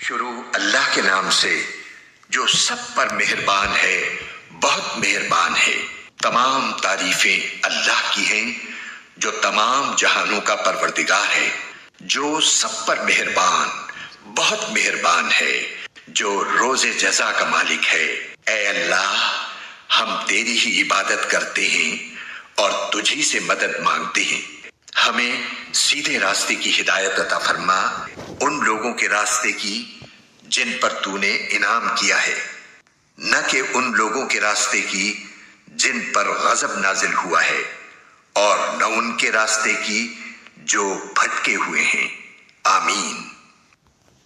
شروع اللہ کے نام سے جو سب پر مہربان ہے، بہت مہربان ہے۔ تمام تعریفیں اللہ کی ہیں جو تمام جہانوں کا پروردگار ہے، جو سب پر مہربان، بہت مہربان ہے، جو روز جزا کا مالک ہے۔ اے اللہ، ہم تیری ہی عبادت کرتے ہیں اور تجھی سے مدد مانگتے ہیں۔ ہمیں سیدھے راستے کی ہدایت عطا فرما، ان لوگوں کے راستے کی جن پر تو نے انعام کیا ہے، نہ کہ ان لوگوں کے راستے کی جن پر غضب نازل ہوا ہے، اور نہ ان کے راستے کی جو بھٹکے ہوئے ہیں۔ آمین۔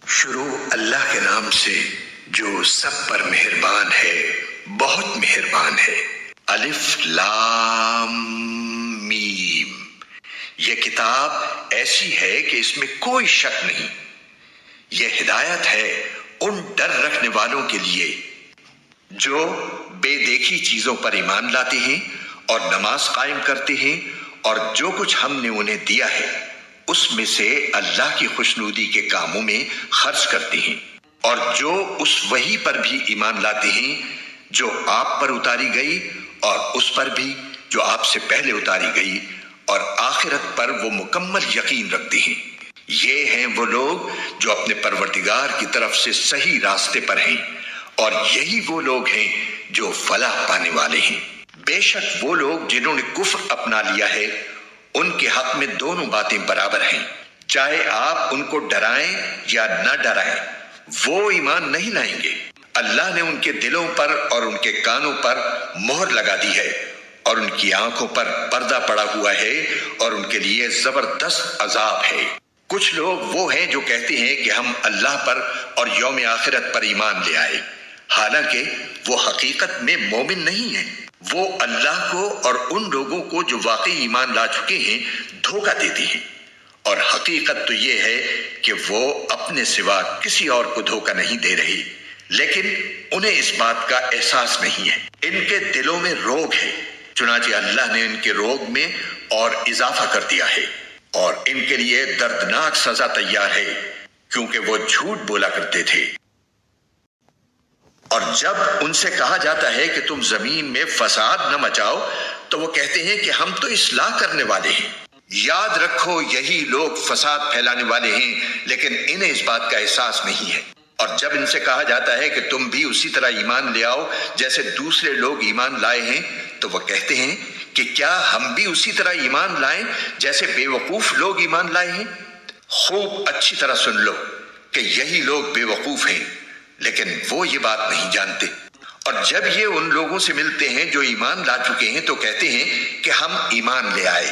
شروع اللہ کے نام سے جو سب پر مہربان ہے، بہت مہربان ہے۔ الف لام میم۔ یہ کتاب ایسی ہے کہ اس میں کوئی شک نہیں۔ یہ ہدایت ہے ان ڈر رکھنے والوں کے لیے جو بے دیکھی چیزوں پر ایمان لاتے ہیں اور نماز قائم کرتے ہیں، اور جو کچھ ہم نے انہیں دیا ہے اس میں سے اللہ کی خوشنودی کے کاموں میں خرچ کرتے ہیں، اور جو اس وحی پر بھی ایمان لاتے ہیں جو آپ پر اتاری گئی، اور اس پر بھی جو آپ سے پہلے اتاری گئی، اور آخرت پر وہ مکمل یقین رکھتے ہیں۔ یہ ہیں وہ لوگ جو اپنے پروردگار کی طرف سے صحیح راستے پر ہیں، اور یہی وہ لوگ ہیں جو فلاح پانے والے ہیں۔ بے شک وہ لوگ جنہوں نے کفر اپنا لیا ہے، ان کے حق میں دونوں باتیں برابر ہیں، چاہے آپ ان کو ڈرائیں یا نہ ڈرائیں، وہ ایمان نہیں لائیں گے۔ اللہ نے ان کے دلوں پر اور ان کے کانوں پر مہر لگا دی ہے، اور ان کی آنکھوں پر پردہ پڑا ہوا ہے، اور ان کے لیے زبردست عذاب ہے۔ کچھ لوگ وہ ہیں جو کہتے ہیں کہ ہم اللہ پر اور یوم آخرت پر ایمان لے آئے، حالانکہ وہ حقیقت میں مومن نہیں ہیں۔ وہ اللہ کو اور ان لوگوں کو جو واقعی ایمان لا چکے ہیں دھوکہ دیتے ہیں، اور حقیقت تو یہ ہے کہ وہ اپنے سوا کسی اور کو دھوکہ نہیں دے رہے، لیکن انہیں اس بات کا احساس نہیں ہے۔ ان کے دلوں میں روگ ہے، چنانچہ اللہ نے ان کے روگ میں اور اضافہ کر دیا ہے، اور ان کے لیے دردناک سزا تیار ہے، کیونکہ وہ جھوٹ بولا کرتے تھے۔ اور جب ان سے کہا جاتا ہے کہ تم زمین میں فساد نہ مچاؤ، تو وہ کہتے ہیں کہ ہم تو اصلاح کرنے والے ہیں۔ یاد رکھو، یہی لوگ فساد پھیلانے والے ہیں، لیکن انہیں اس بات کا احساس نہیں ہے۔ اور جب ان سے کہا جاتا ہے کہ تم بھی اسی طرح ایمان لے آؤ جیسے دوسرے لوگ ایمان لائے ہیں، تو وہ کہتے ہیں کہ کیا ہم بھی اسی طرح ایمان لائیں جیسے بے وقوف لوگ ایمان لائے ہیں؟ خوب اچھی طرح سن لو کہ یہی لوگ بے وقوف ہیں، لیکن وہ یہ بات نہیں جانتے۔ اور جب یہ ان لوگوں سے ملتے ہیں جو ایمان لا چکے ہیں تو کہتے ہیں کہ ہم ایمان لے آئے،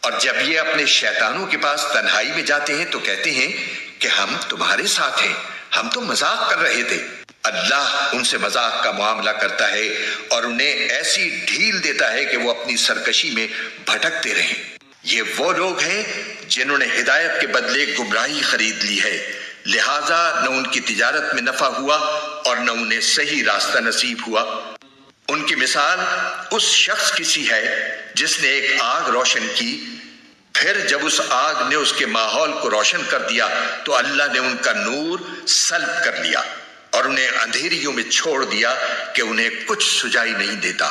اور جب یہ اپنے شیطانوں کے پاس تنہائی میں جاتے ہیں تو کہتے ہیں کہ ہم تمہارے ساتھ ہیں، ہم تو مذاق کر رہے تھے۔ اللہ ان سے مذاق کا معاملہ کرتا ہے اور انہیں ایسی ڈھیل دیتا ہے کہ وہ اپنی سرکشی میں بھٹکتے رہیں۔ یہ وہ لوگ ہیں جنہوں نے ہدایت کے بدلے گمراہی خرید لی ہے، لہٰذا نہ ان کی تجارت میں نفع ہوا اور نہ انہیں صحیح راستہ نصیب ہوا۔ ان کی مثال اس شخص کی سی ہے جس نے ایک آگ روشن کی، پھر جب اس آگ نے اس کے ماحول کو روشن کر دیا تو اللہ نے ان کا نور سلب کر لیا اور انہیں اندھیریوں میں چھوڑ دیا کہ انہیں کچھ سجائی نہیں دیتا۔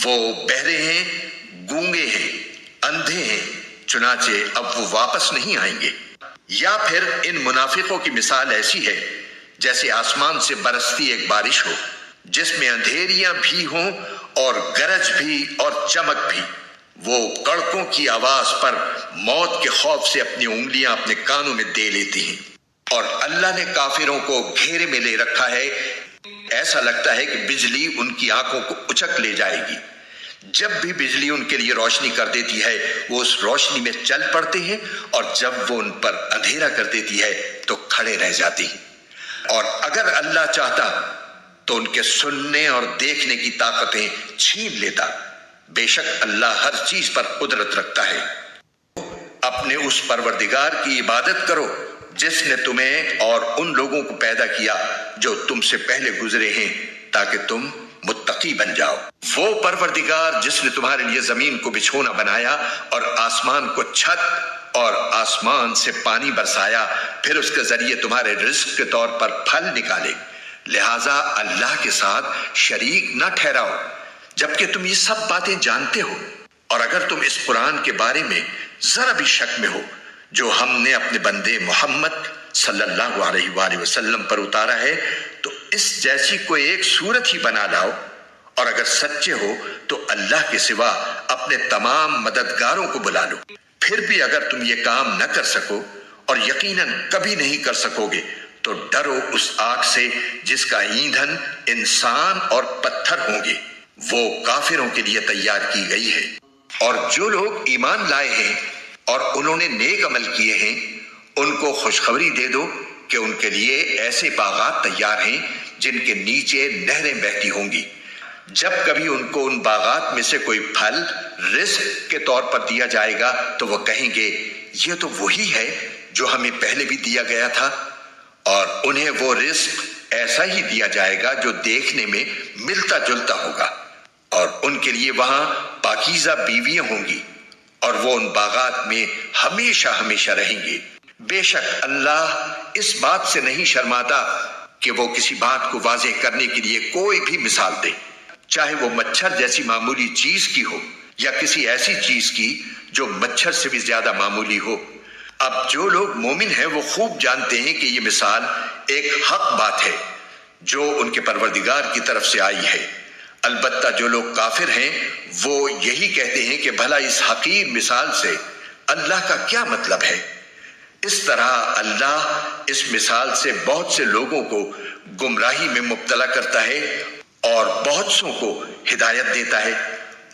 وہ بہرے ہیں، گونگے ہیں، اندھے ہیں، چنانچہ اب وہ واپس نہیں آئیں گے۔ یا پھر ان منافقوں کی مثال ایسی ہے جیسے آسمان سے برستی ایک بارش ہو، جس میں اندھیریاں بھی ہوں اور گرج بھی اور چمک بھی۔ وہ کڑکوں کی آواز پر موت کے خوف سے اپنی انگلیاں اپنے کانوں میں دے لیتی ہیں، اور اللہ نے کافروں کو گھیرے میں لے رکھا ہے، ایسا لگتا ہے کہ بجلی ان کی آنکھوں کو اچک لے جائے گی۔ جب بھی بجلی ان کے لیے روشنی کر دیتی ہے وہ اس روشنی میں چل پڑتے ہیں، اور جب وہ ان پر اندھیرا کر دیتی ہے تو کھڑے رہ جاتے ہیں۔ اور اگر اللہ چاہتا تو ان کے سننے اور دیکھنے کی طاقتیں چھین لیتا۔ بے شک اللہ ہر چیز پر قدرت رکھتا ہے۔ اپنے اس پروردگار کی عبادت کرو جس نے تمہیں اور ان لوگوں کو پیدا کیا جو تم سے پہلے گزرے ہیں، تاکہ تم متقی بن جاؤ۔ وہ پروردگار جس نے تمہارے لیے زمین کو بچھونا بنایا اور آسمان کو چھت اور آسمان سے پانی برسایا، پھر اس کے ذریعے تمہارے رزق کے طور پر پھل نکالے، لہٰذا اللہ کے ساتھ شریک نہ ٹھہراؤ جبکہ تم یہ سب باتیں جانتے ہو۔ اور اگر تم اس قرآن کے بارے میں ذرا بھی شک میں ہو جو ہم نے اپنے بندے محمد صلی اللہ علیہ وآلہ وسلم پر اتارا ہے، تو اس جیسی کوئی ایک صورت ہی بنا لاؤ، اور اگر سچے ہو تو اللہ کے سوا اپنے تمام مددگاروں کو بلا لو۔ پھر بھی اگر تم یہ کام نہ کر سکو، اور یقیناً کبھی نہیں کر سکو گے، تو ڈرو اس آگ سے جس کا ایندھن انسان اور پتھر ہوں گے، وہ کافروں کے لیے تیار کی گئی ہے۔ اور جو لوگ ایمان لائے ہیں اور انہوں نے نیک عمل کیے ہیں، ان کو خوشخبری دے دو کہ ان کے لیے ایسے باغات تیار ہیں جن کے نیچے نہریں بہتی ہوں گی۔ جب کبھی ان کو ان باغات میں سے کوئی پھل رزق کے طور پر دیا جائے گا تو وہ کہیں گے یہ تو وہی ہے جو ہمیں پہلے بھی دیا گیا تھا، اور انہیں وہ رزق ایسا ہی دیا جائے گا جو دیکھنے میں ملتا جلتا ہوگا، اور ان کے لیے وہاں پاکیزہ بیویاں ہوں گی، اور وہ ان باغات میں ہمیشہ ہمیشہ رہیں گے۔ بے شک اللہ اس بات سے نہیں شرماتا کہ وہ کسی بات کو واضح کرنے کے لیے کوئی بھی مثال دے، چاہے وہ مچھر جیسی معمولی چیز کی ہو یا کسی ایسی چیز کی جو مچھر سے بھی زیادہ معمولی ہو۔ اب جو لوگ مومن ہیں وہ خوب جانتے ہیں کہ یہ مثال ایک حق بات ہے جو ان کے پروردگار کی طرف سے آئی ہے۔ البتہ جو لوگ کافر ہیں وہ یہی کہتے ہیں کہ بھلا اس حقیر مثال سے اللہ کا کیا مطلب ہے۔ اس طرح اللہ اس مثال سے بہت سے لوگوں کو گمراہی میں مبتلا کرتا ہے اور بہت سوں کو ہدایت دیتا ہے،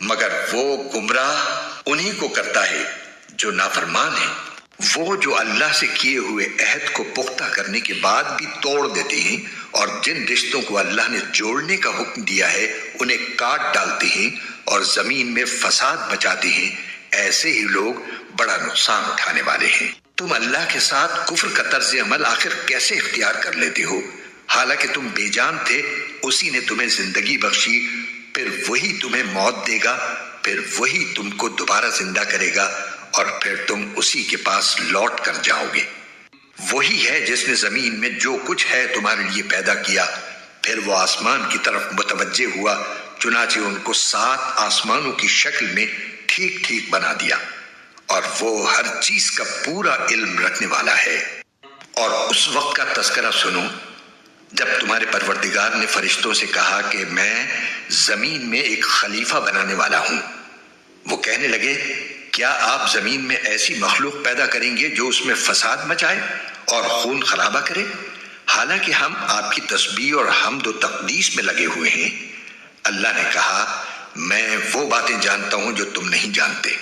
مگر وہ گمراہ انہی کو کرتا ہے جو نافرمان ہیں۔ وہ جو اللہ سے کیے ہوئے عہد کو پختہ کرنے کے بعد بھی توڑ دیتے ہیں، اور جن رشتوں کو اللہ نے جوڑنے کا حکم دیا ہے انہیں کاٹ ڈالتے ہیں اور زمین میں فساد مچاتے ہیں، ایسے ہی لوگ بڑا نقصان اٹھانے والے ہیں۔ تم اللہ کے ساتھ کفر کا طرز عمل آخر کیسے اختیار کر لیتے ہو؟ حالانکہ تم بے جان تھے، اسی نے تمہیں زندگی بخشی، پھر وہی تمہیں موت دے گا، پھر وہی تم کو دوبارہ زندہ کرے گا، اور پھر تم اسی کے پاس لوٹ کر جاؤ گے۔ وہی ہے جس نے زمین میں جو کچھ ہے تمہارے لیے پیدا کیا، پھر وہ آسمان کی طرف متوجہ ہوا، چنانچہ ان کو 7 آسمانوں کی شکل میں ٹھیک ٹھیک بنا دیا، اور وہ ہر چیز کا پورا علم رکھنے والا ہے۔ اور اس وقت کا تذکرہ سنو جب تمہارے پروردگار نے فرشتوں سے کہا کہ میں زمین میں ایک خلیفہ بنانے والا ہوں۔ وہ کہنے لگے کیا آپ زمین میں ایسی مخلوق پیدا کریں گے جو اس میں فساد مچائے اور خون خرابہ کرے؟ حالانکہ ہم آپ کی تسبیح اور حمد و تقدیس میں لگے ہوئے ہیں۔ اللہ نے کہا میں وہ باتیں جانتا ہوں جو تم نہیں جانتے۔